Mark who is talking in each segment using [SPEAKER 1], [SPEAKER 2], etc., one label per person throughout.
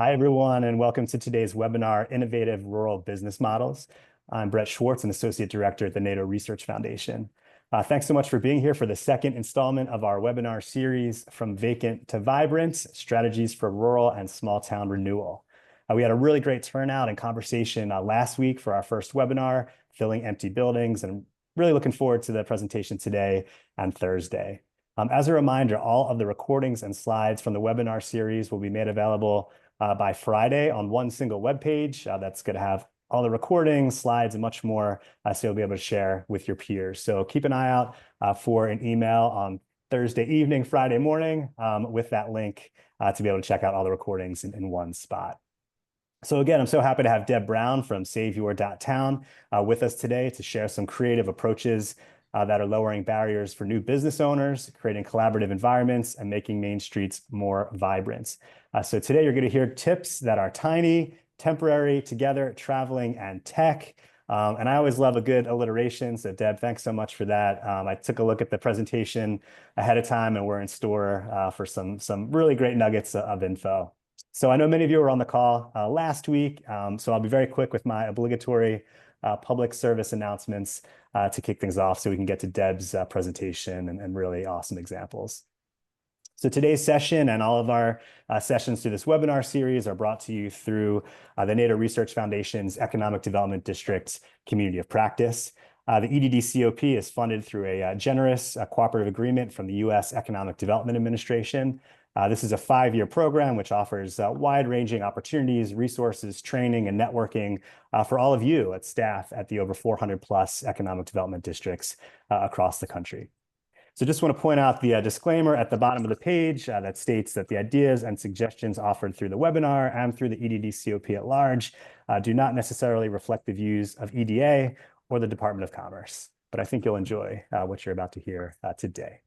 [SPEAKER 1] Hi, everyone, and welcome to today's webinar, Innovative Rural Business Models. I'm Brett Schwartz, an Associate Director at the NADO Research Foundation. Thanks so much for being here for the second installment of our webinar series, From Vacant to Vibrant, Strategies for Rural and Small Town Renewal. We had a really great turnout and conversation last week for our first webinar, Filling Empty Buildings, and really looking forward to the presentation today and Thursday. As a reminder, all of the recordings and slides from the webinar series will be made available by Friday on one single web page. That's going to have all the recordings, slides, and much more, so you'll be able to share with your peers. So keep an eye out for an email on Thursday evening, Friday morning, with that link to be able to check out all the recordings in one spot. So again, I'm so happy to have Deb Brown from SaveYour.Town with us today to share some creative approaches that are lowering barriers for new business owners, creating collaborative environments, and making main streets more vibrant. So today you're going to hear tips that are tiny, temporary, together, traveling, and tech. And I always love a good alliteration. So Deb, thanks so much for that. I took a look at the presentation ahead of time, and we're in store for some really great nuggets of info. So I know many of you were on the call last week, so I'll be very quick with my obligatory public service announcements to kick things off so we can get to Deb's presentation and really awesome examples. So today's session and all of our sessions through this webinar series are brought to you through the NADO Research Foundation's Economic Development District Community of Practice. The EDD CoP is funded through a generous cooperative agreement from the U.S. Economic Development Administration. This is a 5-year program which offers wide-ranging opportunities, resources, training, and networking for all of you at staff at the over 400+ economic development districts across the country. So just want to point out the disclaimer at the bottom of the page that states that the ideas and suggestions offered through the webinar and through the EDD CoP at large do not necessarily reflect the views of EDA or the Department of Commerce. But I think you'll enjoy what you're about to hear today.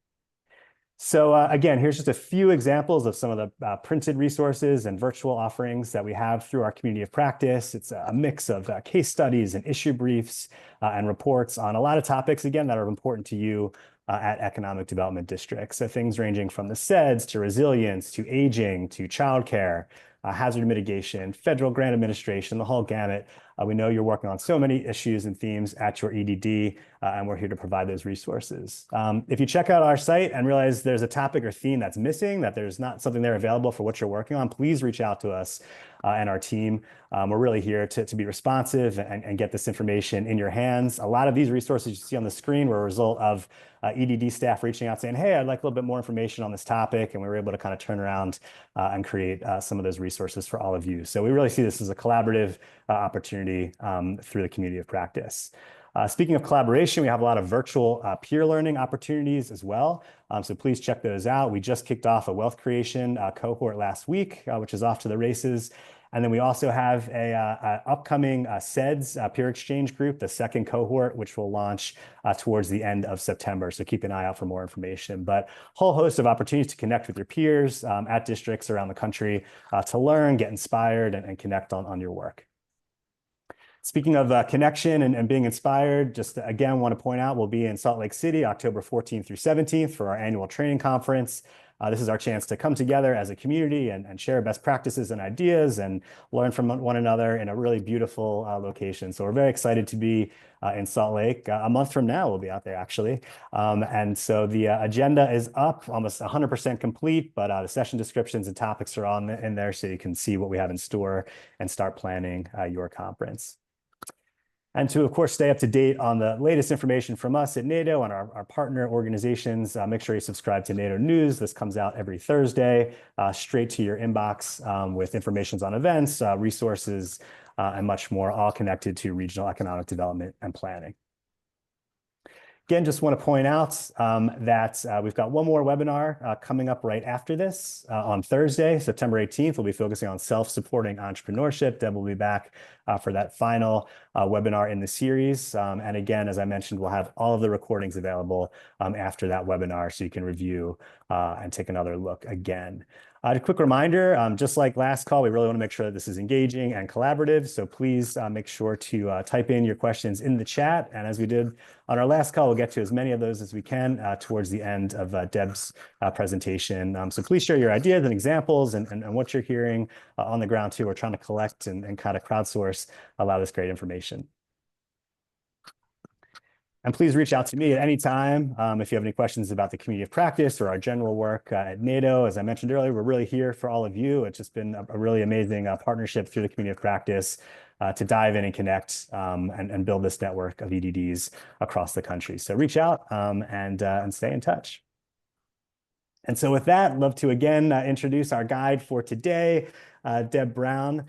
[SPEAKER 1] So again, here's just a few examples of some of the printed resources and virtual offerings that we have through our community of practice. It's a mix of case studies and issue briefs and reports on a lot of topics, again, that are important to you at economic development districts. So things ranging from the SEDS to resilience, to aging, to childcare, hazard mitigation, federal grant administration, the whole gamut. We know you're working on so many issues and themes at your EDD, and we're here to provide those resources. If you check out our site and realize there's a topic or theme that's missing, that there's not something there available for what you're working on, please reach out to us and our team. We're really here to be responsive and get this information in your hands. A lot of these resources you see on the screen were a result of EDD staff reaching out saying, hey, I'd like a little bit more information on this topic. And we were able to kind of turn around and create some of those resources for all of you. So we really see this as a collaborative opportunity through the community of practice. Speaking of collaboration, we have a lot of virtual peer learning opportunities as well. So please check those out. We just kicked off a wealth creation cohort last week, which is off to the races. And then we also have a upcoming SEDS peer exchange group, the second cohort, which will launch towards the end of September. So keep an eye out for more information. But a whole host of opportunities to connect with your peers at districts around the country to learn, get inspired, and connect on your work. Speaking of connection and being inspired, just again, want to point out, we'll be in Salt Lake City, October 14th through 17th for our annual training conference. This is our chance to come together as a community and share best practices and ideas and learn from one another in a really beautiful location. So we're very excited to be in Salt Lake. A month from now, we'll be out there actually. And so the agenda is up, almost 100% complete, but the session descriptions and topics are in there so you can see what we have in store and start planning your conference. And to, of course, stay up to date on the latest information from us at NADO and our partner organizations, make sure you subscribe to NADO News. This comes out every Thursday, straight to your inbox with information on events, resources, and much more, all connected to regional economic development and planning. Again, just want to point out that we've got one more webinar coming up right after this on Thursday, September 18th. We'll be focusing on self-supporting entrepreneurship. Deb will be back for that final webinar in the series. And again, as I mentioned, we'll have all of the recordings available after that webinar so you can review and take another look again. A quick reminder, just like last call, we really want to make sure that this is engaging and collaborative. So please make sure to type in your questions in the chat. And as we did on our last call, we'll get to as many of those as we can towards the end of Deb's presentation. So please share your ideas and examples and what you're hearing on the ground too. We're trying to collect and kind of crowdsource a lot of this great information. And please reach out to me at any time if you have any questions about the community of practice or our general work at NADO. As I mentioned earlier, we're really here for all of you. It's just been a really amazing partnership through the community of practice to dive in and connect and build this network of EDDs across the country. So reach out and stay in touch. And so with that, I'd love to again introduce our guide for today, Deb Brown,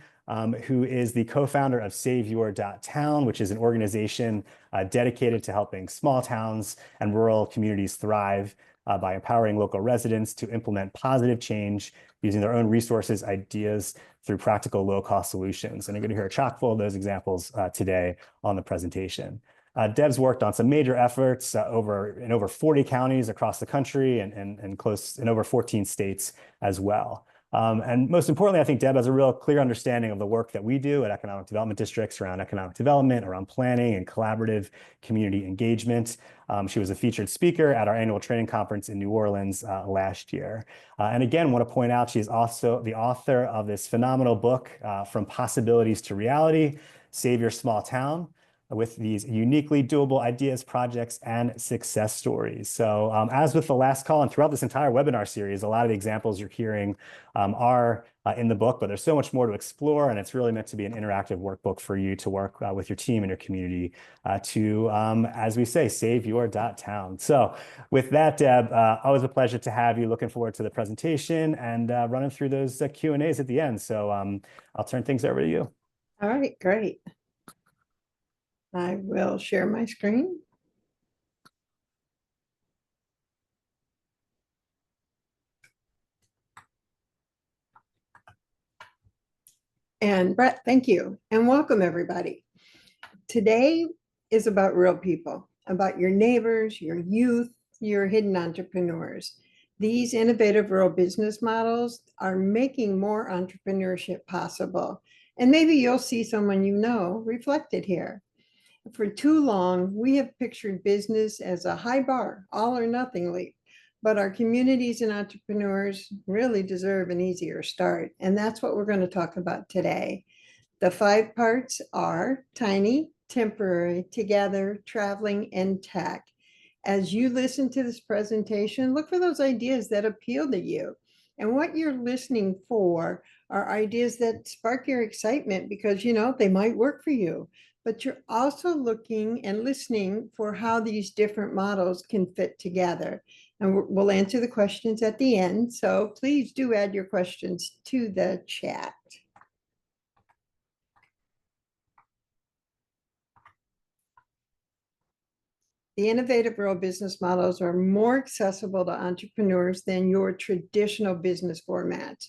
[SPEAKER 1] who is the co-founder of SaveYour.Town, which is an organization dedicated to helping small towns and rural communities thrive by empowering local residents to implement positive change using their own resources, ideas through practical low-cost solutions. And you're going to hear a chock full of those examples today on the presentation. Deb's worked on some major efforts in over 40 counties across the country and in over 14 states as well. And most importantly, I think Deb has a real clear understanding of the work that we do at economic development districts around economic development, around planning and collaborative community engagement. She was a featured speaker at our annual training conference in New Orleans last year. And again, want to point out she's also the author of this phenomenal book, From Possibilities to Reality, Save Your Small Town, with these uniquely doable ideas, projects, and success stories. So as with the last call and throughout this entire webinar series, a lot of the examples you're hearing are in the book, but there's so much more to explore, and it's really meant to be an interactive workbook for you to work with your team and your community to, as we say, save your.town. So with that, Deb, always a pleasure to have you. Looking forward to the presentation and running through those Q&As at the end. So I'll turn things over to you.
[SPEAKER 2] All right, great. I will share my screen. And Brett, thank you. And welcome everybody. Today is about real people, about your neighbors, your youth, your hidden entrepreneurs. These innovative rural business models are making more entrepreneurship possible. And maybe you'll see someone you know reflected here. For too long, we have pictured business as a high bar, all or nothing leap, but our communities and entrepreneurs really deserve an easier start. And that's what we're going to talk about today. The 5 parts are tiny, temporary, together, traveling, and tech. As you listen to this presentation, look for those ideas that appeal to you. And what you're listening for are ideas that spark your excitement because, you know, they might work for you. But you're also looking and listening for how these different models can fit together. And we'll answer the questions at the end. So please do add your questions to the chat. The innovative rural business models are more accessible to entrepreneurs than your traditional business formats.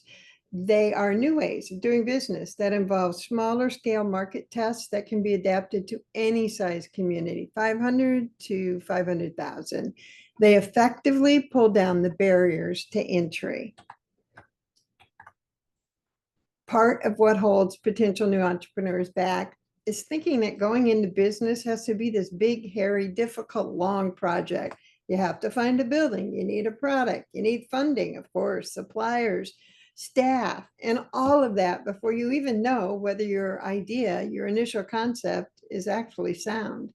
[SPEAKER 2] They are new ways of doing business that involve smaller scale market tests that can be adapted to any size community, 500 to 500,000. They effectively pull down the barriers to entry. Part of what holds potential new entrepreneurs back is thinking that going into business has to be this big, hairy, difficult, long project. You have to find a building, you need a product, you need funding, of course, suppliers, staff, and all of that before you even know whether your idea, your initial concept is actually sound.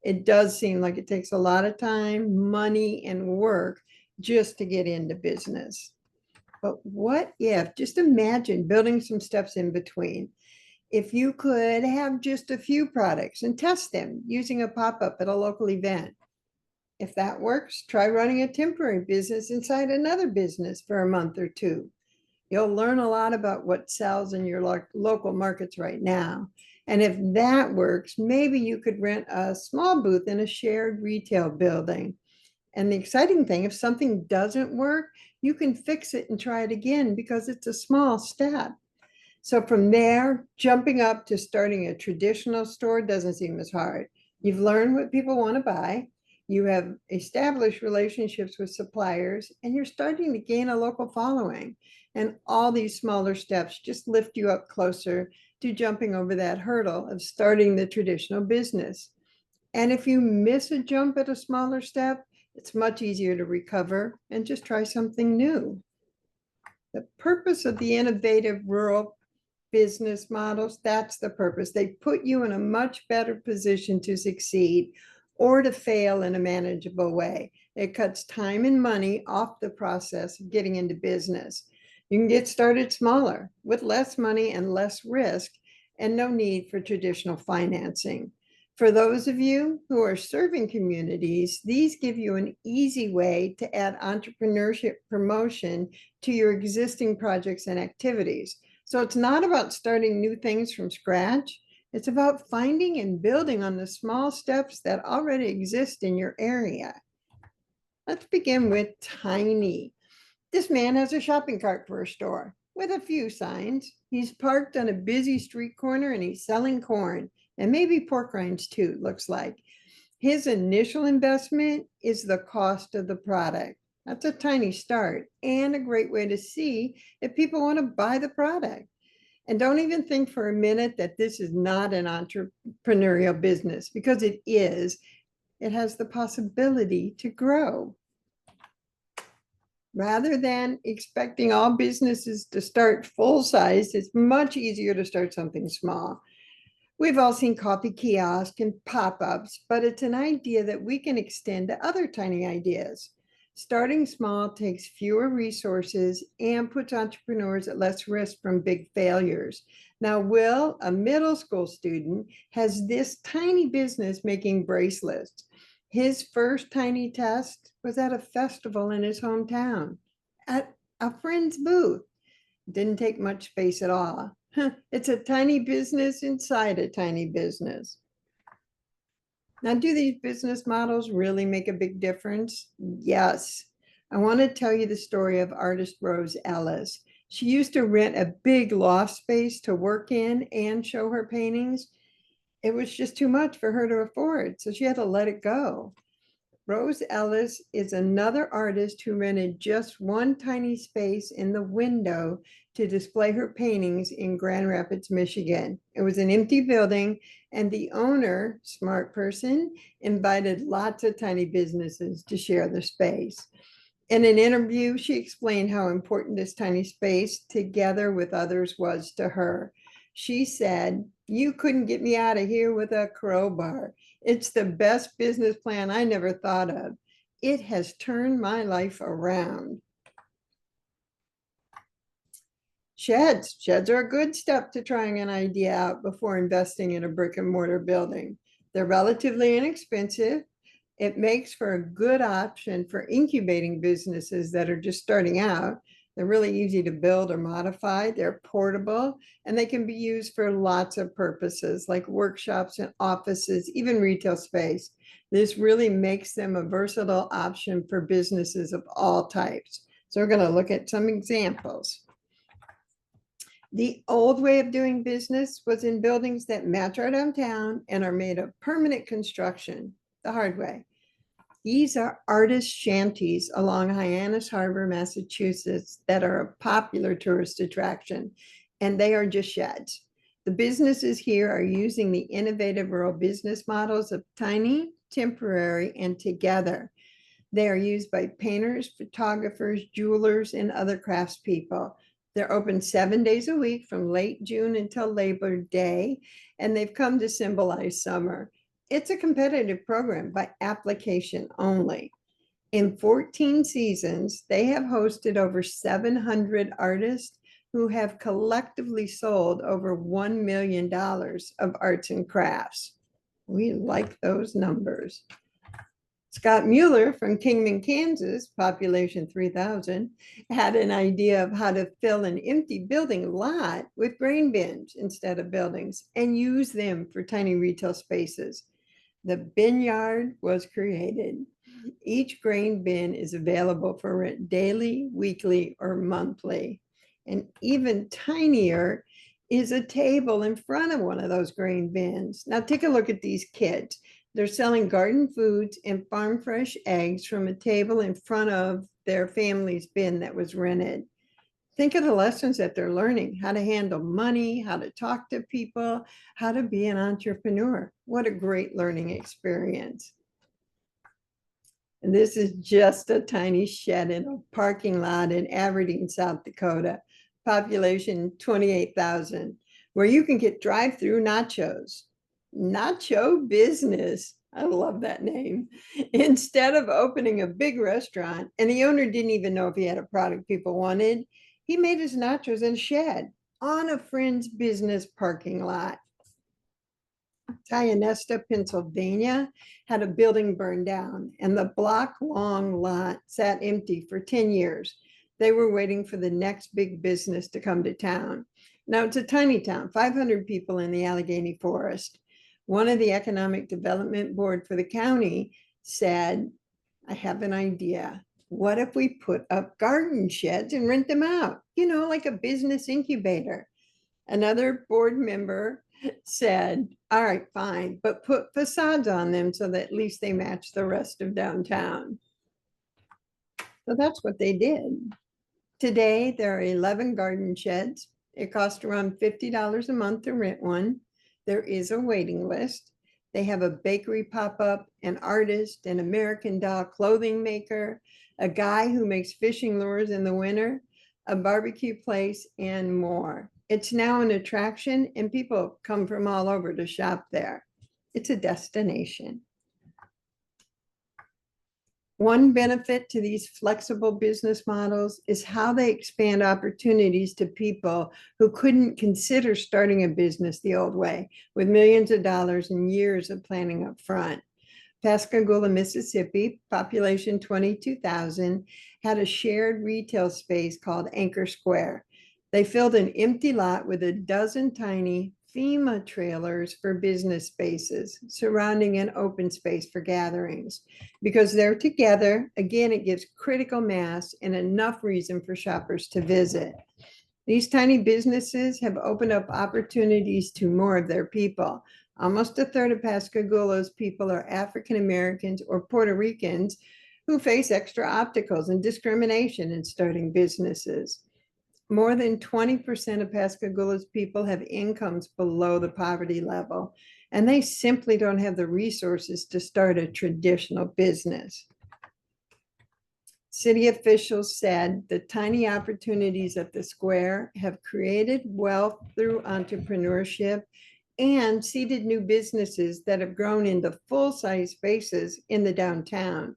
[SPEAKER 2] It does seem like it takes a lot of time, money, and work just to get into business. But what if, just imagine building some steps in between. If you could have just a few products and test them using a pop-up at a local event. If that works, try running a temporary business inside another business for a month or two. You'll learn a lot about what sells in your local markets right now. And if that works, maybe you could rent a small booth in a shared retail building. And the exciting thing, if something doesn't work, you can fix it and try it again because it's a small step. So from there, jumping up to starting a traditional store doesn't seem as hard. You've learned what people want to buy. You have established relationships with suppliers, and you're starting to gain a local following. And all these smaller steps just lift you up closer to jumping over that hurdle of starting the traditional business. And if you miss a jump at a smaller step, it's much easier to recover and just try something new. The purpose of the innovative rural business models, that's the purpose. They put you in a much better position to succeed or to fail in a manageable way. It cuts time and money off the process of getting into business. You can get started smaller with less money and less risk and no need for traditional financing. For those of you who are serving communities, these give you an easy way to add entrepreneurship promotion to your existing projects and activities. So it's not about starting new things from scratch. It's about finding and building on the small steps that already exist in your area. Let's begin with tiny. This man has a shopping cart for a store with a few signs. He's parked on a busy street corner and he's selling corn and maybe pork rinds too, looks like. His initial investment is the cost of the product. That's a tiny start and a great way to see if people want to buy the product. And don't even think for a minute that this is not an entrepreneurial business, because it is. It has the possibility to grow. Rather than expecting all businesses to start full size, it's much easier to start something small. We've all seen coffee kiosks and pop-ups, but it's an idea that we can extend to other tiny ideas. Starting small takes fewer resources and puts entrepreneurs at less risk from big failures. Now, Will, a middle school student, has this tiny business making bracelets. His first tiny test was at a festival in his hometown at a friend's booth. Didn't take much space at all. It's a tiny business inside a tiny business. Now, do these business models really make a big difference? Yes. I want to tell you the story of artist Rose Ellis. She used to rent a big loft space to work in and show her paintings. It was just too much for her to afford, so she had to let it go. Rose Ellis is another artist who rented just one tiny space in the window to display her paintings in Grand Rapids, Michigan. It was an empty building, and the owner, smart person, invited lots of tiny businesses to share the space. In an interview, she explained how important this tiny space, together with others, was to her. She said, "You couldn't get me out of here with a crowbar. It's the best business plan I never thought of. It has turned my life around." Sheds are a good step to trying an idea out before investing in a brick and mortar building. They're relatively inexpensive. It makes for a good option for incubating businesses that are just starting out. They're really easy to build or modify. They're portable, and they can be used for lots of purposes like workshops and offices, even retail space. This really makes them a versatile option for businesses of all types. So we're going to look at some examples. The old way of doing business was in buildings that match our downtown and are made of permanent construction, the hard way. These are artist shanties along Hyannis Harbor, Massachusetts, that are a popular tourist attraction, and they are just sheds. The businesses here are using the innovative rural business models of tiny, temporary, and together. They are used by painters, photographers, jewelers, and other craftspeople. They're open 7 days a week from late June until Labor Day, and they've come to symbolize summer. It's a competitive program by application only. In 14 seasons, they have hosted over 700 artists who have collectively sold over $1 million of arts and crafts. We like those numbers. Scott Mueller from Kingman, Kansas, population 3,000, had an idea of how to fill an empty building lot with grain bins instead of buildings and use them for tiny retail spaces. The bin yard was created. Each grain bin is available for rent daily, weekly, or monthly. And even tinier is a table in front of one of those grain bins. Now take a look at these kids. They're selling garden foods and farm fresh eggs from a table in front of their family's bin that was rented. Think of the lessons that they're learning, how to handle money, how to talk to people, how to be an entrepreneur. What a great learning experience. And this is just a tiny shed in a parking lot in Aberdeen, South Dakota, population 28,000, where you can get drive-through nachos. Nacho business. I love that name. Instead of opening a big restaurant, and the owner didn't even know if he had a product people wanted, he made his nachos in a shed on a friend's business parking lot. Tionesta, Pennsylvania, had a building burned down, and the block-long lot sat empty for 10 years. They were waiting for the next big business to come to town. Now, it's a tiny town, 500 people in the Allegheny Forest. One of the Economic Development Board for the county said, I have an idea. What if we put up garden sheds and rent them out? You know, like a business incubator. Another board member said, all right, fine, but put facades on them so that at least they match the rest of downtown. So that's what they did. Today, there are 11 garden sheds. It costs around $50 a month to rent one. There is a waiting list. They have a bakery pop-up, an artist, an American Doll clothing maker, a guy who makes fishing lures in the winter, a barbecue place, and more. It's now an attraction, and people come from all over to shop there. It's a destination. One benefit to these flexible business models is how they expand opportunities to people who couldn't consider starting a business the old way, with millions of dollars and years of planning up front. Pascagoula, Mississippi, population 22,000, had a shared retail space called Anchor Square. They filled an empty lot with a dozen tiny FEMA trailers for business spaces surrounding an open space for gatherings. Because they're together, again, it gives critical mass and enough reason for shoppers to visit. These tiny businesses have opened up opportunities to more of their people. Almost a third of Pascagoula's people are African Americans or Puerto Ricans who face extra obstacles and discrimination in starting businesses. More than 20% of Pascagoula's people have incomes below the poverty level, and they simply don't have the resources to start a traditional business. City officials said the tiny opportunities at the square have created wealth through entrepreneurship and seeded new businesses that have grown into full-size spaces in the downtown.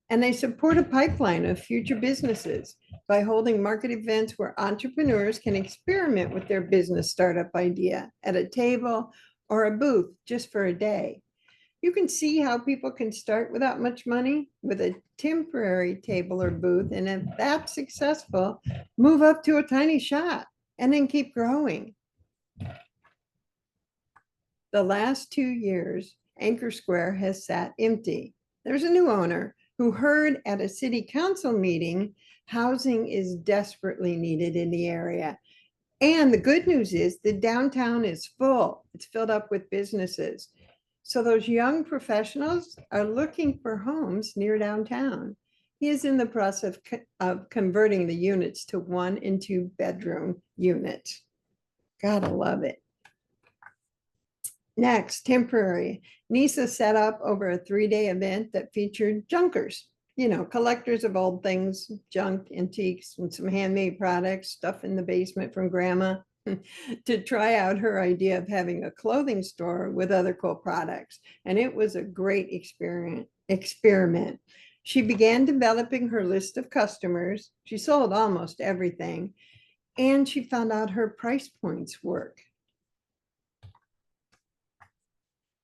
[SPEAKER 2] And they support a pipeline of future businesses by holding market events where entrepreneurs can experiment with their business startup idea at a table or a booth just for a day. You can see how people can start without much money with a temporary table or booth, and if that's successful, move up to a tiny shop and then keep growing. The last 2 years, Anchor Square has sat empty. There's a new owner who heard at a city council meeting housing is desperately needed in the area. And the good news is the downtown is full. It's filled up with businesses. So those young professionals are looking for homes near downtown. He is in the process of converting the units to 1 and 2 bedroom units. Gotta love it. Next, temporary. NISA set up over a 3-day event that featured junkers, you know, collectors of old things, junk, antiques, and some handmade products, stuff in the basement from grandma, to try out her idea of having a clothing store with other cool products. And it was a great experiment. She began developing her list of customers. She sold almost everything, and she found out her price points work.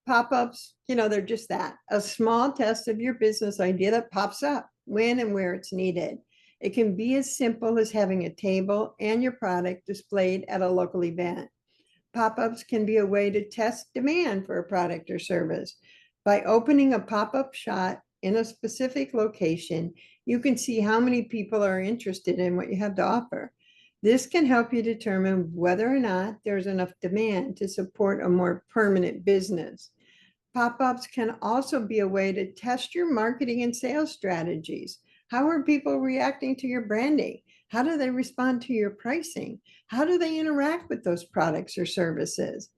[SPEAKER 2] Pop-ups, you know, they're just that, a small test of your business idea that pops up when and where it's needed. It can be as simple as having a table and your product displayed at a local event. Pop-ups can be a way to test demand for a product or service. By opening a pop-up shop in a specific location, you can see how many people are interested in what you have to offer. This can help you determine whether or not there's enough demand to support a more permanent business. Pop-ups can also be a way to test your marketing and sales strategies. How are people reacting to your branding? How do they respond to your pricing? How do they interact with those products or services?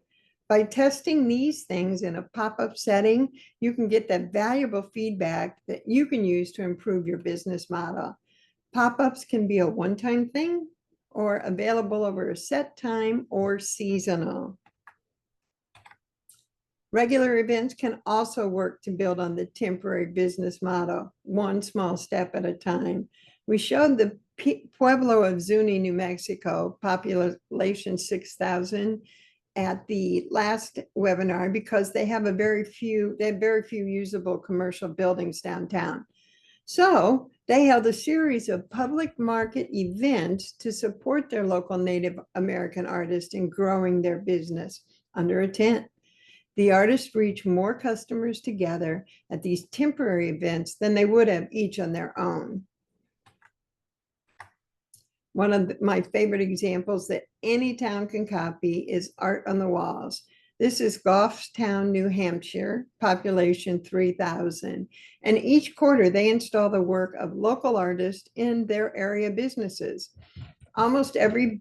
[SPEAKER 2] By testing these things in a pop-up setting, you can get that valuable feedback that you can use to improve your business model. Pop-ups can be a one-time thing or available over a set time or seasonal. Regular events can also work to build on the temporary business model, one small step at a time. We showed the Pueblo of Zuni, New Mexico, population 6,000, at the last webinar because they have very few usable commercial buildings downtown. So they held a series of public market events to support their local Native American artists in growing their business under a tent. The artists reach more customers together at these temporary events than they would have each on their own. One of my favorite examples that any town can copy is art on the walls. This is Goffstown, New Hampshire, population 3,000. And each quarter they install the work of local artists in their area businesses. Almost every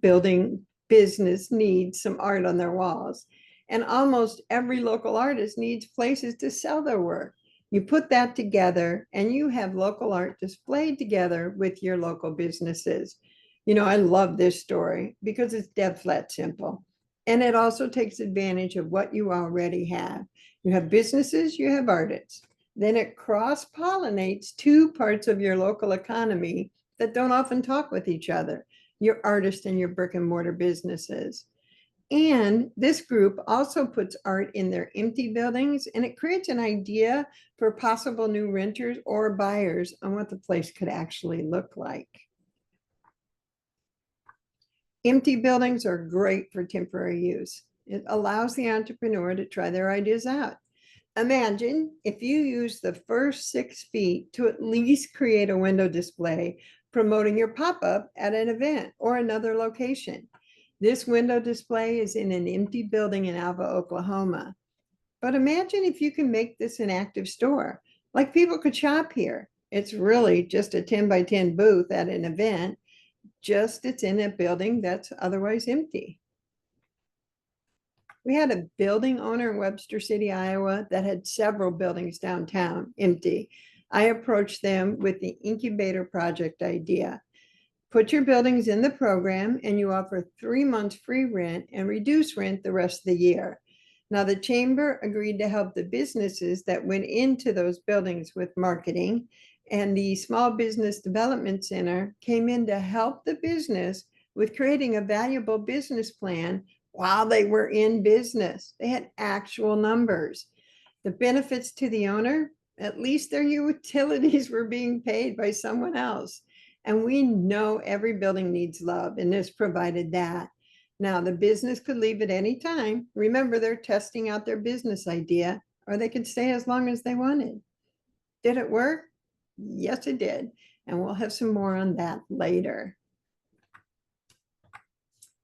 [SPEAKER 2] business needs some art on their walls. And almost every local artist needs places to sell their work. You put that together and you have local art displayed together with your local businesses. You know, I love this story because it's dead flat simple. And it also takes advantage of what you already have. You have businesses, you have artists. Then it cross-pollinates two parts of your local economy that don't often talk with each other, your artists and your brick and mortar businesses. And this group also puts art in their empty buildings, and it creates an idea for possible new renters or buyers on what the place could actually look like. Empty buildings are great for temporary use. It allows the entrepreneur to try their ideas out. Imagine if you use the first 6 feet to at least create a window display promoting your pop-up at an event or another location. This window display is in an empty building in Alva, Oklahoma. But imagine if you can make this an active store, like people could shop here. It's really just a 10 by 10 booth at an event, just it's in a building that's otherwise empty. We had a building owner in Webster City, Iowa, that had several buildings downtown empty. I approached them with the incubator project idea. Put your buildings in the program and you offer 3 months free rent and reduce rent the rest of the year. Now, the chamber agreed to help the businesses that went into those buildings with marketing, and the Small Business Development Center came in to help the business with creating a valuable business plan while they were in business. They had actual numbers. The benefits to the owner, at least their utilities were being paid by someone else. And we know every building needs love, and this provided that. Now, the business could leave at any time. Remember, they're testing out their business idea, or they could stay as long as they wanted. Did it work? Yes, it did. And we'll have some more on that later.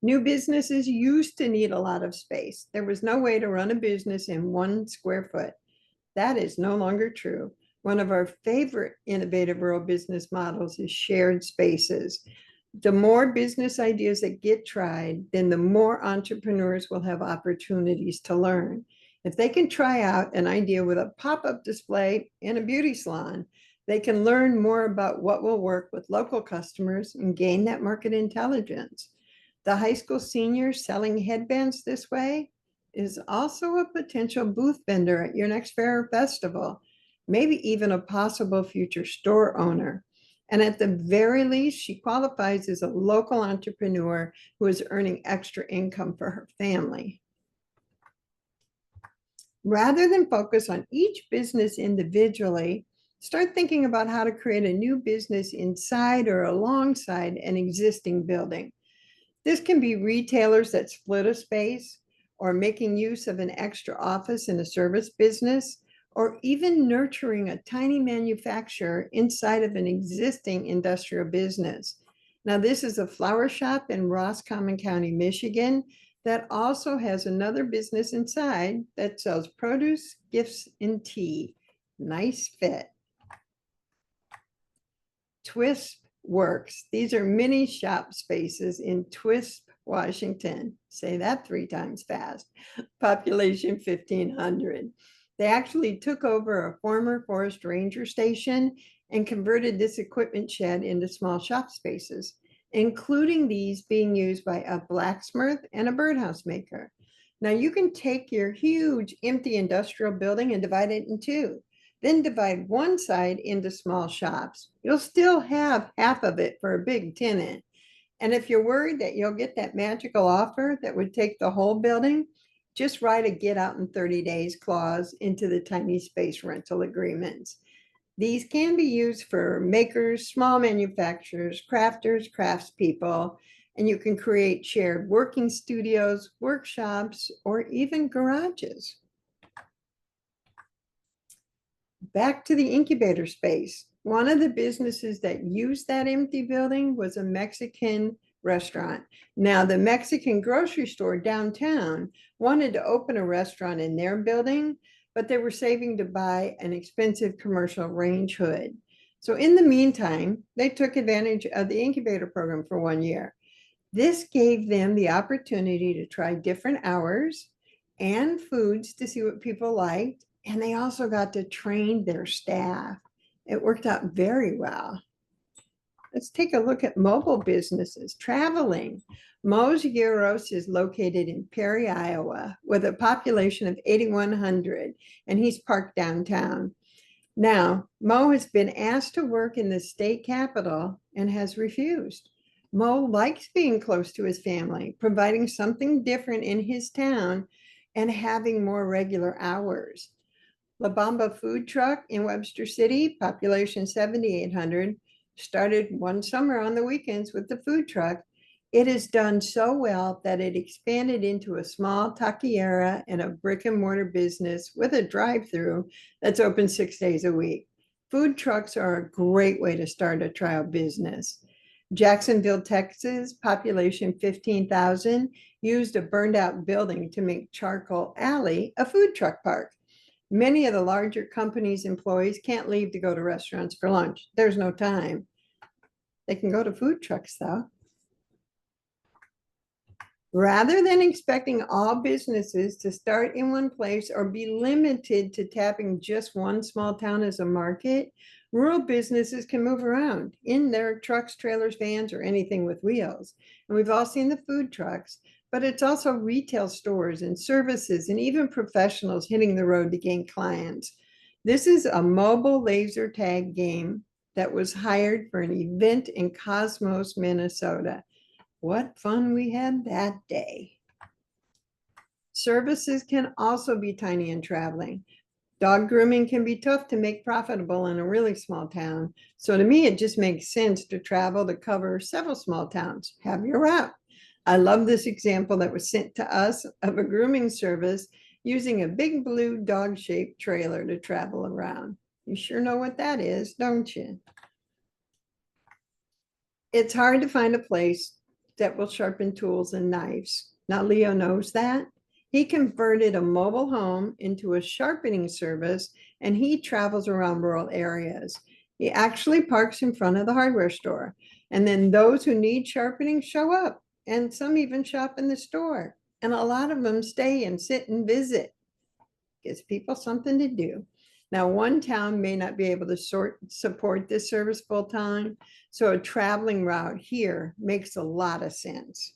[SPEAKER 2] New businesses used to need a lot of space. There was no way to run a business in 1 square foot. That is no longer true. One of our favorite innovative rural business models is shared spaces. The more business ideas that get tried, then the more entrepreneurs will have opportunities to learn. If they can try out an idea with a pop-up display in a beauty salon, they can learn more about what will work with local customers and gain that market intelligence. The high school seniors selling headbands this way is also a potential booth vendor at your next fair or festival, maybe even a possible future store owner. And at the very least, she qualifies as a local entrepreneur who is earning extra income for her family. Rather than focus on each business individually, start thinking about how to create a new business inside or alongside an existing building. This can be retailers that split a space, or making use of an extra office in a service business, or even nurturing a tiny manufacturer inside of an existing industrial business. Now, this is a flower shop in Roscommon County, Michigan, that also has another business inside that sells produce, gifts, and tea. Nice fit. TWISP works. These are mini shop spaces in Twisp, Washington. Say that 3 times fast. Population 1,500. They actually took over a former forest ranger station and converted this equipment shed into small shop spaces, including these being used by a blacksmith and a birdhouse maker. Now you can take your huge empty industrial building and divide it in 2. Then divide one side into small shops. You'll still have half of it for a big tenant. And if you're worried that you'll get that magical offer that would take the whole building, just write a get out in 30 days clause into the tiny space rental agreements. These can be used for makers, small manufacturers, crafters, craftspeople, and you can create shared working studios, workshops, or even garages. Back to the incubator space. One of the businesses that used that empty building was a Mexican restaurant. Now, the Mexican grocery store downtown wanted to open a restaurant in their building, but they were saving to buy an expensive commercial range hood. So in the meantime, they took advantage of the incubator program for 1 year. This gave them the opportunity to try different hours and foods to see what people liked. And they also got to train their staff. It worked out very well. Let's take a look at mobile businesses. Traveling. Mo's Gyros is located in Perry, Iowa, with a population of 8,100, and he's parked downtown. Now, Mo has been asked to work in the state capital and has refused. Mo likes being close to his family, providing something different in his town and having more regular hours. La Bamba food truck in Webster City, population 7,800, started one summer on the weekends with the food truck. It has done so well that it expanded into a small taqueria and a brick and mortar business with a drive-through that's open 6 days a week. Food trucks are a great way to start a trial business. Jacksonville, Texas, population 15,000, used a burned out building to make Charcoal Alley a food truck park. Many of the larger companies' employees can't leave to go to restaurants for lunch. There's no time. They can go to food trucks though. Rather than expecting all businesses to start in one place or be limited to tapping just one small town as a market, rural businesses can move around in their trucks, trailers, vans, or anything with wheels. And we've all seen the food trucks, but it's also retail stores and services and even professionals hitting the road to gain clients. This is a mobile laser tag game that was hired for an event in Cosmos, Minnesota. What fun we had that day. Services can also be tiny and traveling. Dog grooming can be tough to make profitable in a really small town. So to me, it just makes sense to travel to cover several small towns. Have your route. I love this example that was sent to us of a grooming service using a big blue dog-shaped trailer to travel around. You sure know what that is, don't you? It's hard to find a place that will sharpen tools and knives. Now, Leo knows that. He converted a mobile home into a sharpening service, and he travels around rural areas. He actually parks in front of the hardware store, and then those who need sharpening show up, and some even shop in the store. And a lot of them stay and sit and visit. Gives people something to do. Now, one town may not be able to support this service full time, so a traveling route here makes a lot of sense.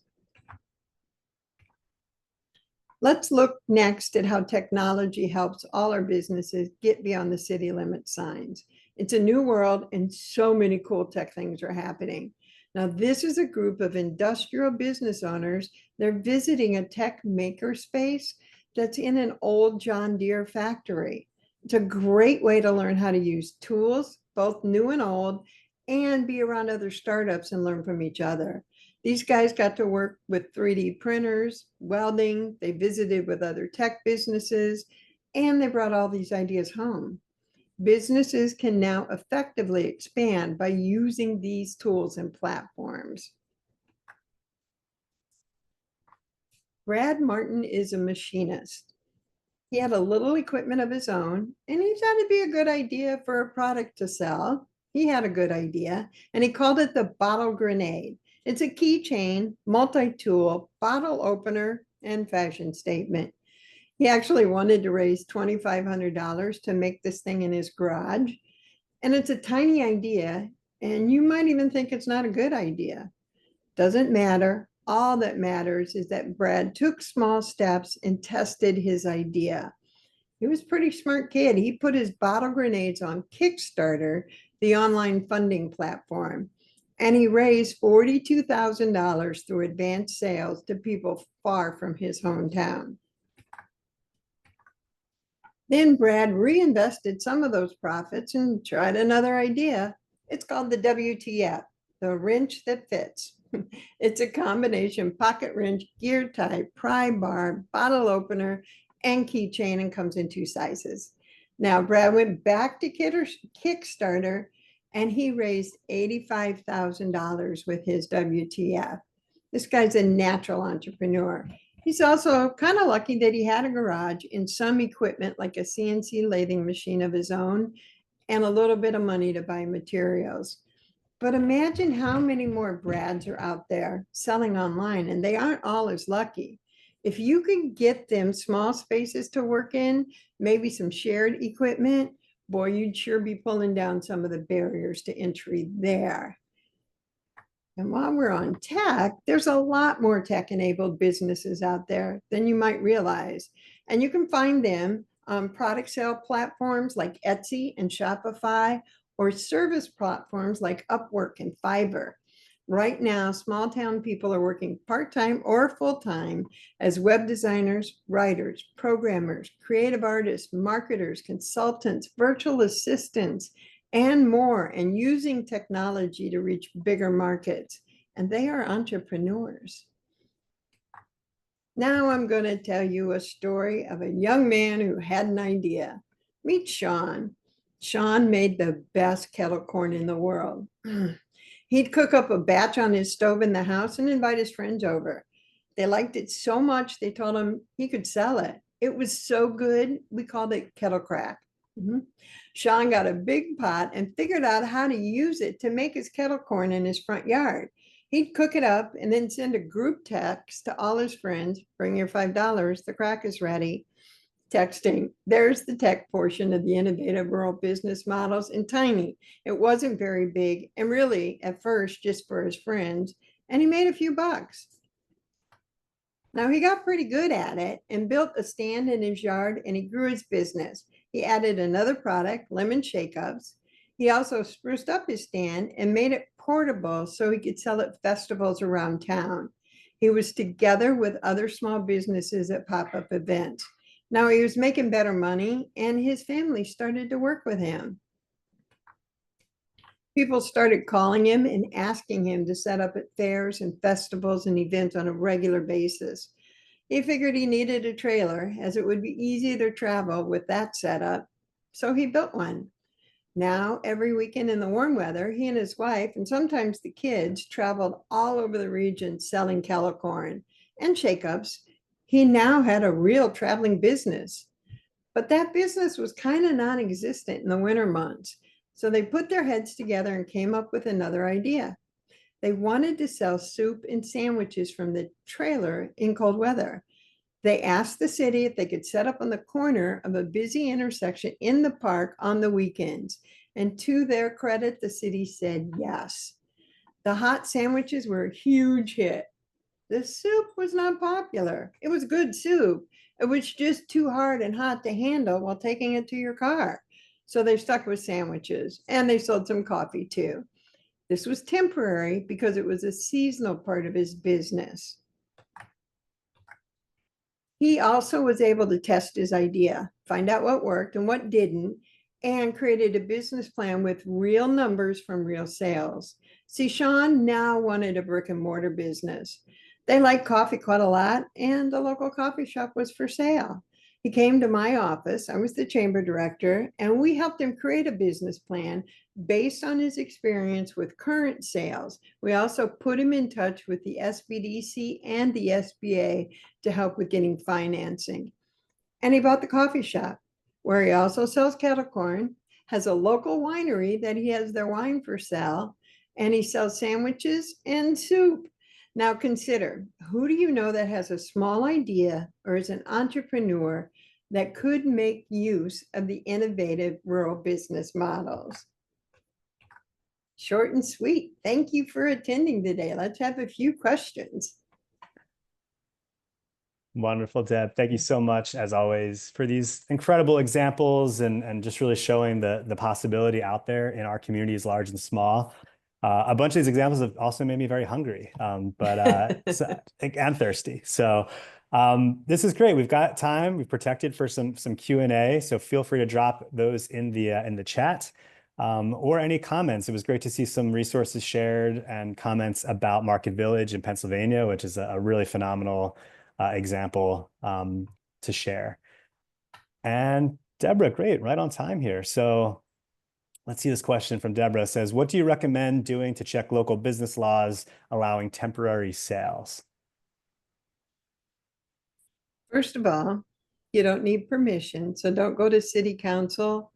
[SPEAKER 2] Let's look next at how technology helps all our businesses get beyond the city limit signs. It's a new world and so many cool tech things are happening. Now, this is a group of industrial business owners. They're visiting a tech maker space that's in an old John Deere factory. It's a great way to learn how to use tools, both new and old, and be around other startups and learn from each other. These guys got to work with 3D printers, welding, they visited with other tech businesses, and they brought all these ideas home. Businesses can now effectively expand by using these tools and platforms. Brad Martin is a machinist. He had a little equipment of his own, and he thought it'd be a good idea for a product to sell. He had a good idea, and he called it the bottle grenade. It's a keychain, multi-tool, bottle opener, and fashion statement. He actually wanted to raise $2,500 to make this thing in his garage. And it's a tiny idea, and you might even think it's not a good idea. Doesn't matter. All that matters is that Brad took small steps and tested his idea. He was a pretty smart kid. He put his bottle grenades on Kickstarter, the online funding platform, and he raised $42,000 through advanced sales to people far from his hometown. Then Brad reinvested some of those profits and tried another idea. It's called the WTF, the wrench that fits. It's a combination pocket wrench, gear tie, pry bar, bottle opener, and keychain, and comes in 2 sizes. Now, Brad went back to Kickstarter and he raised $85,000 with his WTF. This guy's a natural entrepreneur. He's also kind of lucky that he had a garage and some equipment like a CNC lathing machine of his own and a little bit of money to buy materials. But imagine how many more Brads are out there selling online, and they aren't all as lucky. If you could get them small spaces to work in, maybe some shared equipment, boy, you'd sure be pulling down some of the barriers to entry there. And while we're on tech, there's a lot more tech-enabled businesses out there than you might realize. And you can find them on product sale platforms like Etsy and Shopify, or service platforms like Upwork and Fiverr. Right now, small town people are working part-time or full-time as web designers, writers, programmers, creative artists, marketers, consultants, virtual assistants, and more, and using technology to reach bigger markets. And they are entrepreneurs. Now I'm going to tell you a story of a young man who had an idea. Meet Sean. Sean made the best kettle corn in the world. He'd cook up a batch on his stove in the house and invite his friends over. They liked it so much, they told him he could sell it. It was so good, we called it kettle crack. Sean got a big pot and figured out how to use it to make his kettle corn in his front yard. He'd cook it up and then send a group text to all his friends, bring your $5, the crack is ready. Texting. There's the tech portion of the innovative rural business models in tiny. It wasn't very big and really at first just for his friends, and he made a few bucks. Now he got pretty good at it and built a stand in his yard, and he grew his business. He added another product, lemon shake-ups. He also spruced up his stand and made it portable so he could sell at festivals around town. He was together with other small businesses at pop-up events. Now he was making better money and his family started to work with him. People started calling him and asking him to set up at fairs and festivals and events on a regular basis. He figured he needed a trailer as it would be easy to travel with that setup, so he built one. Now, every weekend in the warm weather, he and his wife, and sometimes the kids, traveled all over the region selling kettle corn and shake-ups. He now had a real traveling business, but that business was kind of non-existent in the winter months. So they put their heads together and came up with another idea. They wanted to sell soup and sandwiches from the trailer in cold weather. They asked the city if they could set up on the corner of a busy intersection in the park on the weekends. And to their credit, the city said yes. The hot sandwiches were a huge hit. The soup was not popular. It was good soup. It was just too hard and hot to handle while taking it to your car. So they stuck with sandwiches, and they sold some coffee too. This was temporary because it was a seasonal part of his business. He also was able to test his idea, find out what worked and what didn't, and created a business plan with real numbers from real sales. See, Sean now wanted a brick and mortar business. They liked coffee quite a lot, and the local coffee shop was for sale. He came to my office. I was the chamber director, and we helped him create a business plan based on his experience with current sales. We also put him in touch with the SBDC and the SBA to help with getting financing. And he bought the coffee shop, where he also sells kettle corn, has a local winery that he has their wine for sale, and he sells sandwiches and soup. Now consider, who do you know that has a small idea or is an entrepreneur that could make use of the innovative rural business models? Short and sweet. Thank you for attending today. Let's have a few questions.
[SPEAKER 1] Wonderful, Deb. Thank you so much, as always, for these incredible examples and just really showing the possibility out there in our communities, large and small. A bunch of these examples have also made me very hungry, and thirsty. So this is great. We've got time. We've protected for some Q&A. So feel free to drop those in the chat. Or any comments. It was great to see some resources shared and comments about Market Village in Pennsylvania, which is a really phenomenal example to share. And Deborah, great, right on time here. So let's see this question from Deborah. It says, what do you recommend doing to check local business laws allowing temporary sales?
[SPEAKER 2] First of all, you don't need permission. So don't go to city council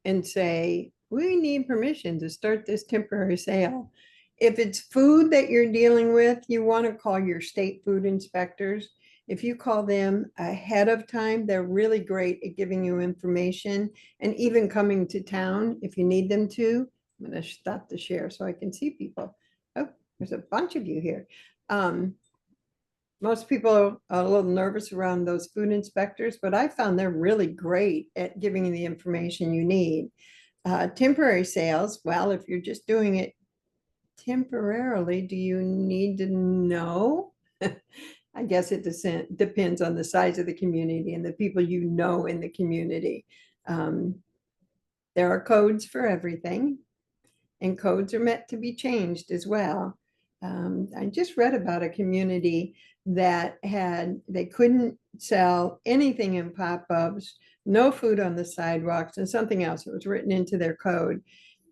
[SPEAKER 2] and say, we need permission to start this temporary sale. If it's food that you're dealing with, you want to call your state food inspectors. If you call them ahead of time, they're really great at giving you information and even coming to town if you need them to. I'm going to stop the share so I can see people. Oh, there's a bunch of you here. Most people are a little nervous around those food inspectors, but I found they're really great at giving you the information you need. Temporary sales, well, if you're just doing it temporarily, do you need to know? I guess it depends on the size of the community and the people you know in the community. There are codes for everything, and codes are meant to be changed as well. I just read about a community that they couldn't sell anything in pop-ups, no food on the sidewalks, and something else that was written into their code.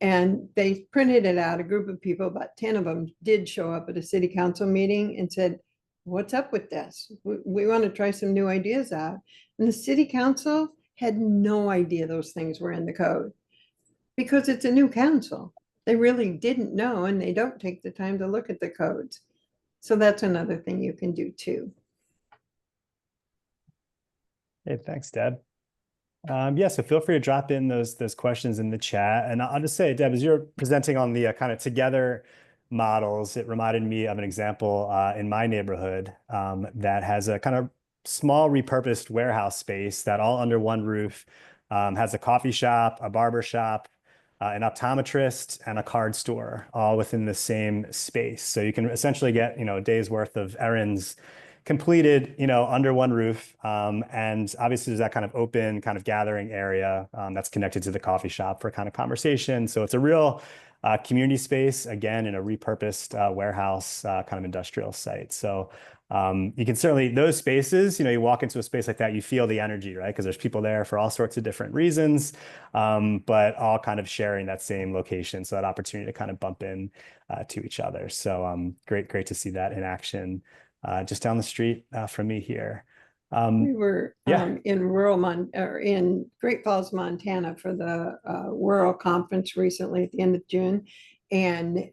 [SPEAKER 2] And they printed it out. A group of people, about 10 of them, did show up at a city council meeting and said, what's up with this? We want to try some new ideas out. And the city council had no idea those things were in the code because it's a new council. They really didn't know, and they don't take the time to look at the codes. So that's another thing you can do too.
[SPEAKER 1] Hey, thanks, Deb. Yeah, so feel free to drop in those questions in the chat. And I'll just say, Deb, as you're presenting on the kind of together models, it reminded me of an example in my neighborhood that has a kind of small repurposed warehouse space that all under one roof has a coffee shop, a barber shop, an optometrist, and a card store all within the same space. So you can essentially get, a day's worth of errands completed, under one roof. And obviously there's that kind of open kind of gathering area that's connected to the coffee shop for kind of conversation. So it's a real community space, again, in a repurposed warehouse kind of industrial site. So you can certainly, those spaces, you walk into a space like that, you feel the energy, right? Because there's people there for all sorts of different reasons, but all kind of sharing that same location. So that opportunity to kind of bump in to each other. So great to see that in action. Just down the street from me here.
[SPEAKER 2] We were in Great Falls, Montana for the Rural Conference recently at the end of June. And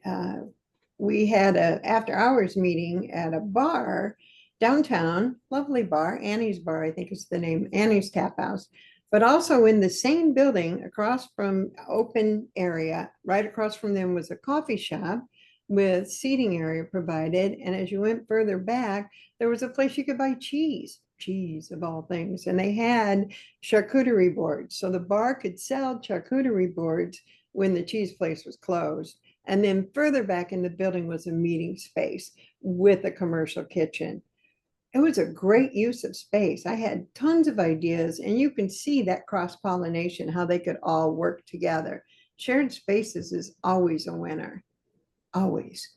[SPEAKER 2] we had a after hours meeting at a bar downtown, lovely bar, Annie's Bar, I think is the name, Annie's Tap House. But also in the same building across from open area, right across from them was a coffee shop with seating area provided. And as you went further back, there was a place you could buy cheese of all things. And they had charcuterie boards. So the bar could sell charcuterie boards when the cheese place was closed. And then further back in the building was a meeting space with a commercial kitchen. It was a great use of space. I had tons of ideas, and you can see that cross-pollination, how they could all work together. Shared spaces is always a winner. Always.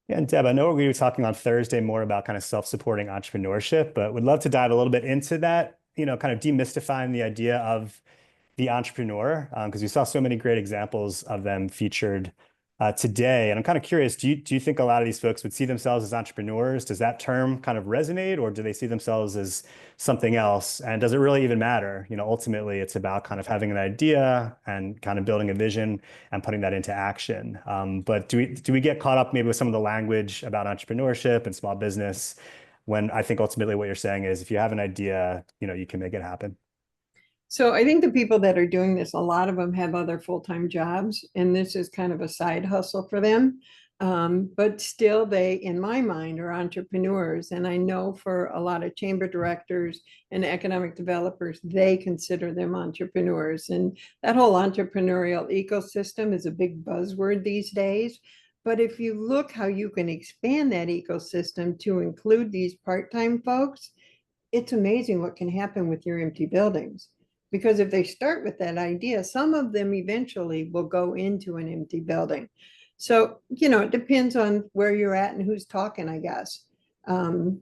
[SPEAKER 1] Yeah, and Deb, I know we were talking on Thursday more about kind of self-supporting entrepreneurship, but would love to dive a little bit into that, kind of demystifying the idea of the entrepreneur, because we saw so many great examples of them featured today. And I'm kind of curious, do you think a lot of these folks would see themselves as entrepreneurs? Does that term kind of resonate, or do they see themselves as something else? And does it really even matter? Ultimately, it's about kind of having an idea and kind of building a vision and putting that into action. But do we get caught up maybe with some of the language about entrepreneurship and small business, when I think ultimately what you're saying is if you have an idea, you can make it happen?
[SPEAKER 2] So I think the people that are doing this, a lot of them have other full-time jobs, and this is kind of a side hustle for them. But still, they, in my mind, are entrepreneurs. And I know for a lot of chamber directors and economic developers, they consider them entrepreneurs. And that whole entrepreneurial ecosystem is a big buzzword these days. But if you look how you can expand that ecosystem to include these part-time folks, it's amazing what can happen with your empty buildings. Because if they start with that idea, some of them eventually will go into an empty building. So, it depends on where you're at and who's talking, I guess. Um,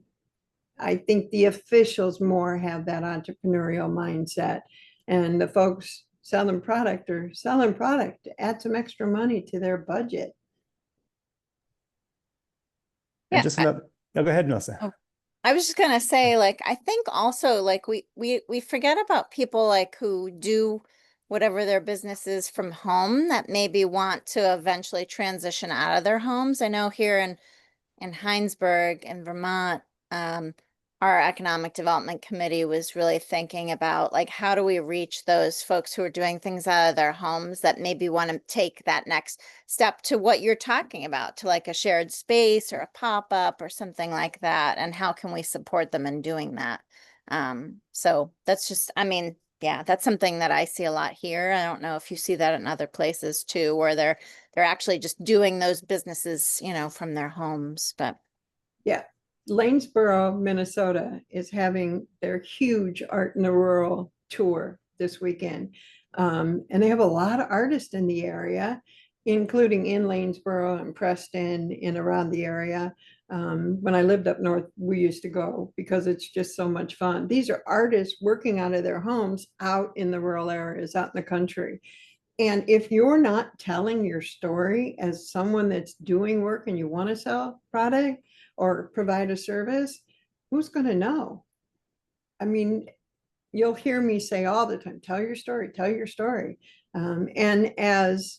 [SPEAKER 2] I think the officials more have that entrepreneurial mindset, and the folks selling product are selling product to add some extra money to their budget.
[SPEAKER 1] And
[SPEAKER 3] Yeah,
[SPEAKER 1] just another, no, go ahead, Melissa.
[SPEAKER 3] oh, I was just gonna say, like, I think also like we forget about people like who do whatever their business is from home that maybe want to eventually transition out of their homes. I know here in Heinsberg in Vermont, our economic development committee was really thinking about like how do we reach those folks who are doing things out of their homes that maybe want to take that next step to what you're talking about, to like a shared space or a pop-up or something like that, and how can we support them in doing that. So that's just, I mean, yeah, that's something that I see a lot here. I don't know if you see that in other places too, where they're actually just doing those businesses, from their homes. But
[SPEAKER 2] Yeah. Lanesboro, Minnesota is having their huge Art in the Rural tour this weekend. And they have a lot of artists in the area, including in Lanesboro and Preston and around the area. When I lived up north, we used to go because it's just so much fun. These are artists working out of their homes out in the rural areas, out in the country. And if you're not telling your story as someone that's doing work and you want to sell product or provide a service, who's going to know? I mean, you'll hear me say all the time, tell your story, tell your story. And as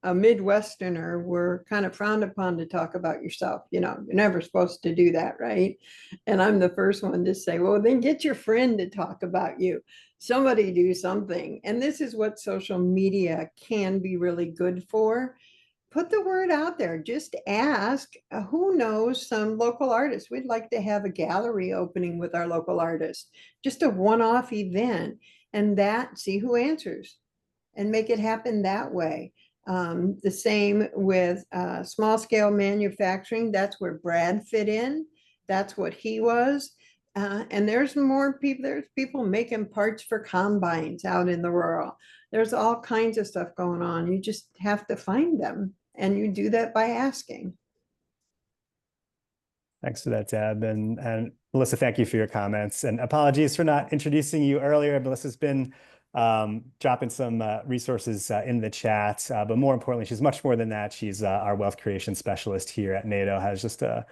[SPEAKER 2] a Midwesterner, we're kind of frowned upon to talk about yourself. You're never supposed to do that, right? And I'm the first one to say, well, then get your friend to talk about you. Somebody do something. And this is what social media can be really good for. Put the word out there. Just ask, who knows some local artists? We'd like to have a gallery opening with our local artists, just a one-off event, and see who answers and make it happen that way. The same with small scale manufacturing. That's where Brad fit in. That's what he was. And there's more people, there's people making parts for combines out in the rural. There's all kinds of stuff going on. You just have to find them. And you do that by asking.
[SPEAKER 1] Thanks for that, Deb. And Melissa, thank you for your comments. And apologies for not introducing you earlier. Melissa's been dropping some resources in the chat. But more importantly, she's much more than that. She's our wealth creation specialist here at NADO, has just a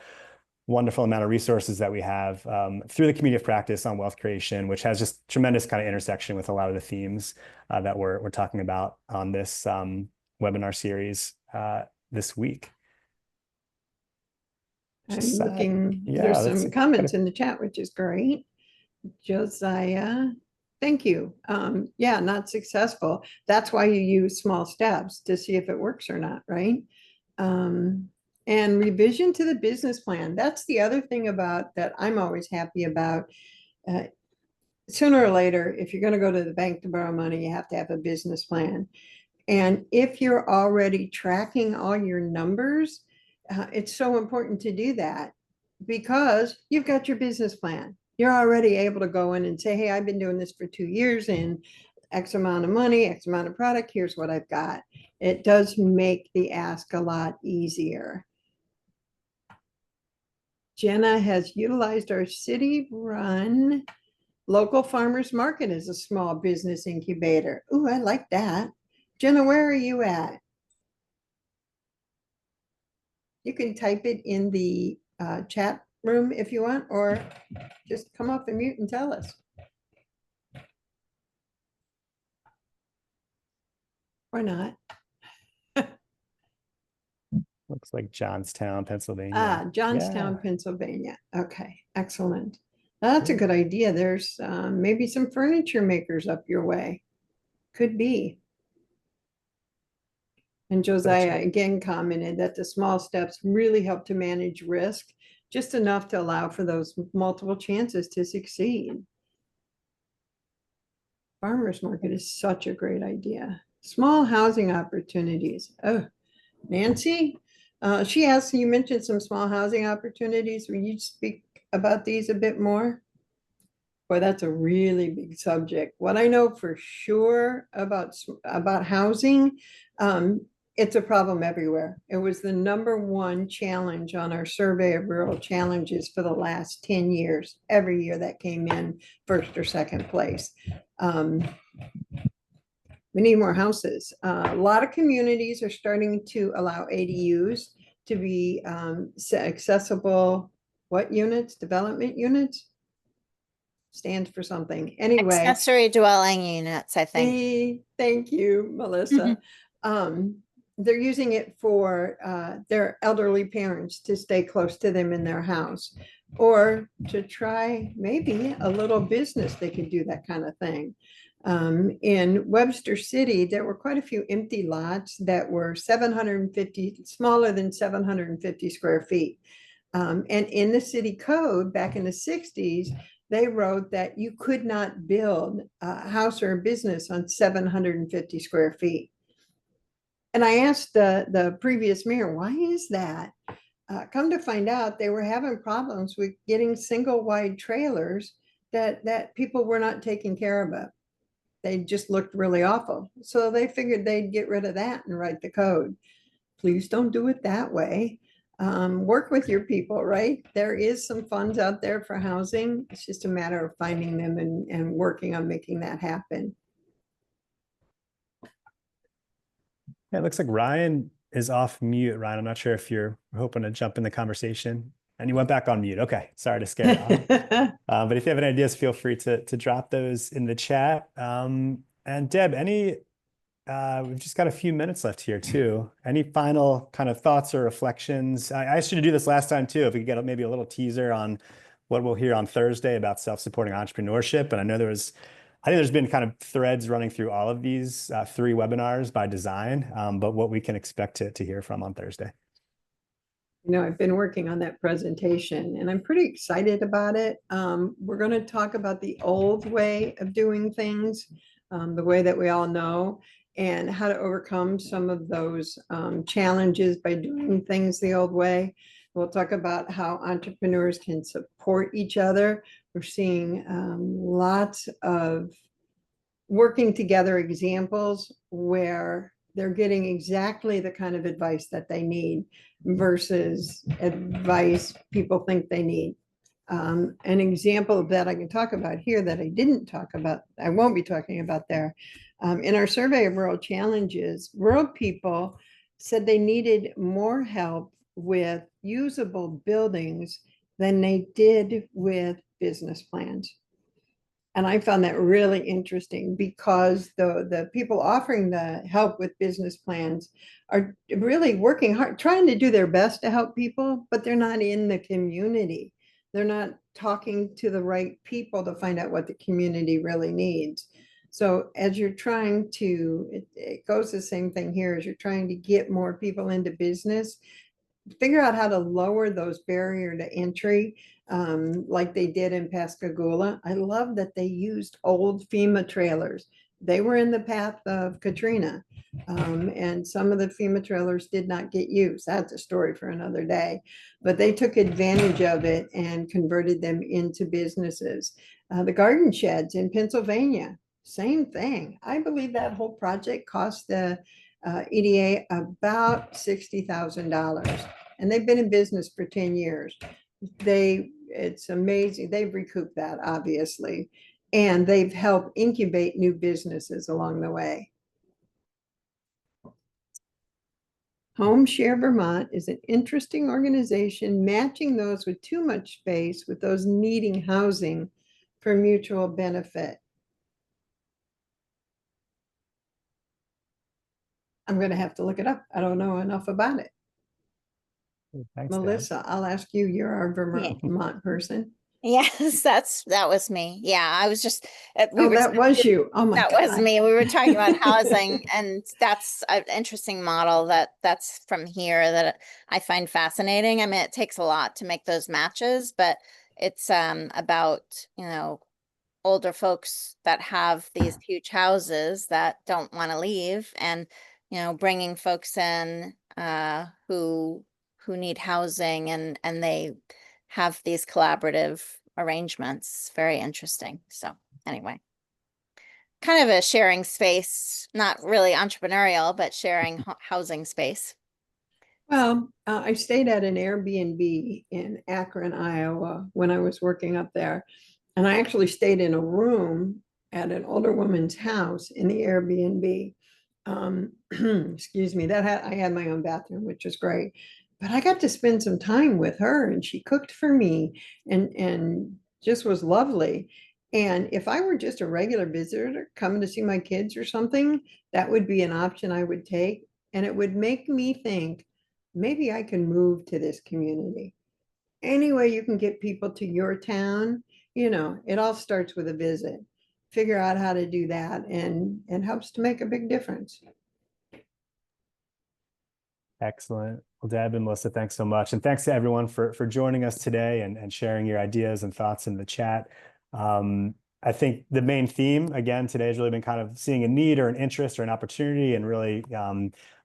[SPEAKER 1] wonderful amount of resources that we have through the community of practice on wealth creation, which has just tremendous kind of intersection with a lot of the themes that we're talking about on this webinar series this week.
[SPEAKER 2] I'm looking,
[SPEAKER 1] yeah,
[SPEAKER 2] there's some comments in the chat, which is great. Josiah, thank you. Yeah, not successful. That's why you use small steps to see if it works or not, right? And revision to the business plan. That's the other thing about that I'm always happy about. Sooner or later, if you're going to go to the bank to borrow money, you have to have a business plan. And if you're already tracking all your numbers, it's so important to do that because you've got your business plan. You're already able to go in and say, hey, I've been doing this for 2 years and X amount of money, X amount of product. Here's what I've got. It does make the ask a lot easier. Jenna has utilized our city-run local farmers market as a small business incubator. Ooh, I like that. Jenna, where are you at? You can type it in the chat room if you want, or just come off the mute and tell us. Or not.
[SPEAKER 1] Looks like Johnstown, Pennsylvania.
[SPEAKER 2] Johnstown,
[SPEAKER 1] Yeah.
[SPEAKER 2] Pennsylvania. Okay, excellent. That's a
[SPEAKER 1] Yeah.
[SPEAKER 2] good idea. There's maybe some furniture makers up your way. Could be. And Josiah again commented that the small steps really help to manage risk, just enough to allow for those multiple chances to succeed. Farmers market is such a great idea. Small housing opportunities. Oh, Nancy, she asked, you mentioned some small housing opportunities. Will you speak about these a bit more? Boy, that's a really big subject. What I know for sure about housing, it's a problem everywhere. It was the #1 challenge on our survey of rural challenges for the last 10 years. Every year that came in first or second place. We need more houses. A lot of communities are starting to allow ADUs to be accessible. What units? Development units? Stands for something. Anyway.
[SPEAKER 3] Accessory dwelling units, I think.
[SPEAKER 2] Thank you, Melissa. They're using it for their elderly parents to stay close to them in their house, or to try maybe a little business. They could do that kind of thing. In Webster City, there were quite a few empty lots that were 750, smaller than 750 square feet. And in the city code back in the 60s, they wrote that you could not build a house or a business on 750 square feet. And I asked the previous mayor, why is that? Come to find out, they were having problems with getting single wide trailers that people were not taking care of it. They just looked really awful. So they figured they'd get rid of that and write the code. Please don't do it that way. Work with your people, right? There is some funds out there for housing. It's just a matter of finding them and working on making that happen.
[SPEAKER 1] Yeah, it looks like Ryan is off mute. Ryan, I'm not sure if you're hoping to jump in the conversation. And you went back on mute. Okay, sorry to scare you off. But if you have any ideas, feel free to drop those in the chat. And Deb, we've just got a few minutes left here too. Any final kind of thoughts or reflections? I asked you to do this last time too. If we could get maybe a little teaser on what we'll hear on Thursday about self-supporting entrepreneurship. And I know I think there's been kind of threads running through all of these 3 webinars by design, but what we can expect to hear from on Thursday.
[SPEAKER 2] You know, I've been working on that presentation and I'm pretty excited about it. We're going to talk about the old way of doing things, the way that we all know, and how to overcome some of those challenges by doing things the old way. We'll talk about how entrepreneurs can support each other. We're seeing lots of working together examples where they're getting exactly the kind of advice that they need versus advice people think they need. An example that I can talk about here that I didn't talk about, I won't be talking about there. In our survey of rural challenges, rural people said they needed more help with usable buildings than they did with business plans. And I found that really interesting because the people offering the help with business plans are really working hard, trying to do their best to help people, but they're not in the community. They're not talking to the right people to find out what the community really needs. So as you're trying to, it goes the same thing here, as you're trying to get more people into business, figure out how to lower those barrier to entry, like they did in Pascagoula. I love that they used old FEMA trailers. They were in the path of Katrina, and some of the FEMA trailers did not get used. That's a story for another day, but they took advantage of it and converted them into businesses. The garden sheds in Pennsylvania, same thing. I believe that whole project cost the EDA about $60,000, and they've been in business for 10 years. It's amazing. They've recouped that, obviously, and they've helped incubate new businesses along the way. Home Share Vermont is an interesting organization matching those with too much space with those needing housing for mutual benefit. I'm going to have to look it up. I don't know enough about it.
[SPEAKER 1] Thanks,
[SPEAKER 2] Melissa, I'll ask you. You're our
[SPEAKER 3] Yeah.
[SPEAKER 2] Vermont person.
[SPEAKER 3] Yes, that was me. Yeah, I was just we
[SPEAKER 2] Oh,
[SPEAKER 3] were
[SPEAKER 2] that was you. Oh my
[SPEAKER 3] that
[SPEAKER 2] God.
[SPEAKER 3] was me. We were talking about housing, and that's an interesting model that's from here that I find fascinating. I mean, it takes a lot to make those matches, but it's about, you know, older folks that have these huge houses that don't want to leave, and, you know, bringing folks in who need housing, and they have these collaborative arrangements. Very interesting. So anyway, kind of a sharing space, not really entrepreneurial, but sharing housing space.
[SPEAKER 2] Well, I stayed at an Airbnb in Akron, Iowa when I was working up there. And I actually stayed in a room at an older woman's house in the Airbnb. Excuse me, I had my own bathroom, which was great. But I got to spend some time with her, and she cooked for me and just was lovely. And if I were just a regular visitor coming to see my kids or something, that would be an option I would take. And it would make me think, maybe I can move to this community. Any way you can get people to your town, it all starts with a visit. Figure out how to do that, and helps to make a big difference.
[SPEAKER 1] Excellent. Well, Deb and Melissa, thanks so much. And thanks to everyone for joining us today and sharing your ideas and thoughts in the chat. I think the main theme, again, today has really been kind of seeing a need or an interest or an opportunity, and really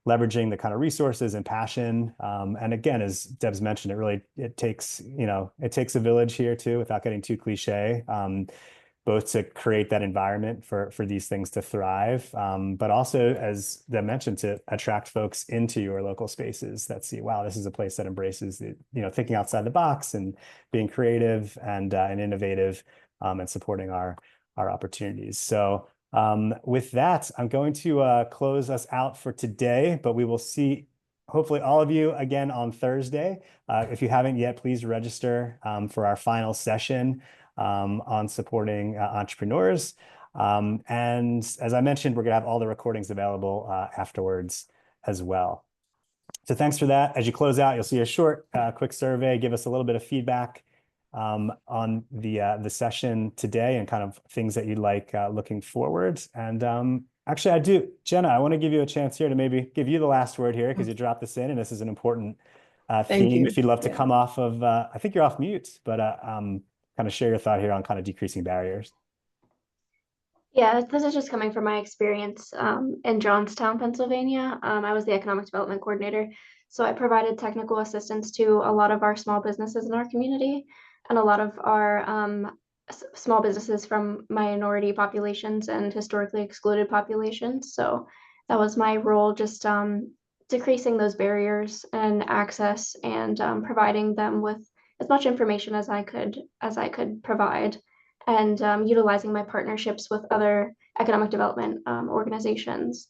[SPEAKER 1] leveraging the kind of resources and passion. And again, as Deb's mentioned, it takes a village here too, without getting too cliche. Both to create that environment for these things to thrive, but also, as Deb mentioned, to attract folks into your local spaces that see, wow, this is a place that embraces thinking outside the box and being creative and innovative, and supporting our opportunities. So with that, I'm going to close us out for today, but we will see hopefully all of you again on Thursday. If you haven't yet, please register for our final session on supporting entrepreneurs. And as I mentioned, we're going to have all the recordings available afterwards as well. So thanks for that. As you close out, you'll see a short, quick survey. Give us a little bit of feedback on the session today and kind of things that you'd like looking forward. And actually, I do, Jenna, I want to give you a chance here to maybe give you the last word here, because you dropped this in, and this is an important theme. If you'd love to come off of, I think you're off mute, but kind of share your thought here on kind of decreasing barriers.
[SPEAKER 4] Yeah, this is just coming from my experience in Johnstown, Pennsylvania. I was the economic development coordinator, so I provided technical assistance to a lot of our small businesses in our community, and a lot of our small businesses from minority populations and historically excluded populations. So that was my role, just decreasing those barriers and access, and providing them with as much information as I could provide, and utilizing my partnerships with other economic development organizations,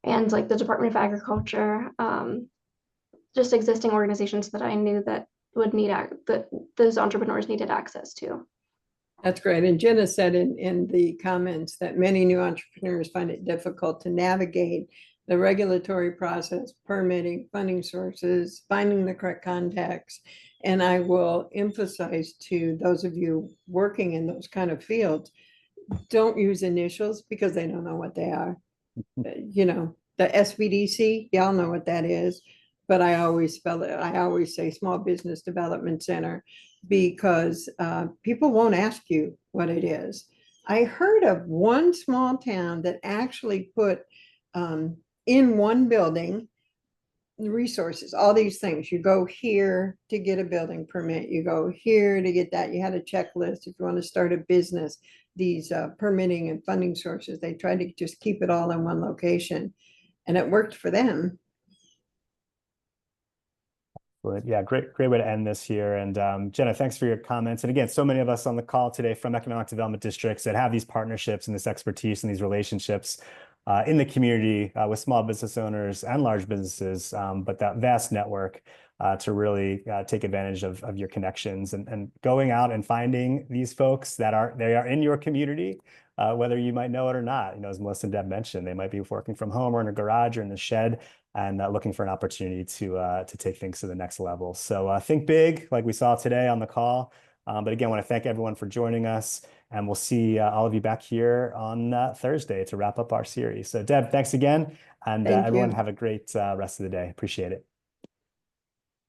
[SPEAKER 4] and like the Department of Agriculture, just existing organizations that I knew that would need that those entrepreneurs needed access to.
[SPEAKER 2] That's great. And Jenna said in the comments that many new entrepreneurs find it difficult to navigate the regulatory process, permitting, funding sources, finding the correct contacts. And I will emphasize to those of you working in those kind of fields, don't use initials, because they don't know what they are. The SBDC, y'all know what that is, but I always spell it. I always say Small Business Development Center, because people won't ask you what it is. I heard of one small town that actually put in one building resources, all these things. You go here to get a building permit, you go here to get that. You had a checklist if you want to start a business, these permitting and funding sources. They tried to just keep it all in one location, and it worked for them.
[SPEAKER 1] But yeah, great way to end this here. And Jenna, thanks for your comments. And again, so many of us on the call today from economic development districts that have these partnerships and this expertise and these relationships. in the community with small business owners and large businesses, but that vast network to really take advantage of your connections and going out and finding these folks that are in your community, whether you might know it or not. You know, as Melissa and Deb mentioned, they might be working from home or in a garage or in a shed and looking for an opportunity to take things to the next level. So think big, like we saw today on the call. But again, I want to thank everyone for joining us, and we'll see all of you back here on Thursday to wrap up our series. So Deb, thanks again, and
[SPEAKER 2] Thank
[SPEAKER 1] everyone
[SPEAKER 2] you.
[SPEAKER 1] have a great rest of the day. Appreciate it.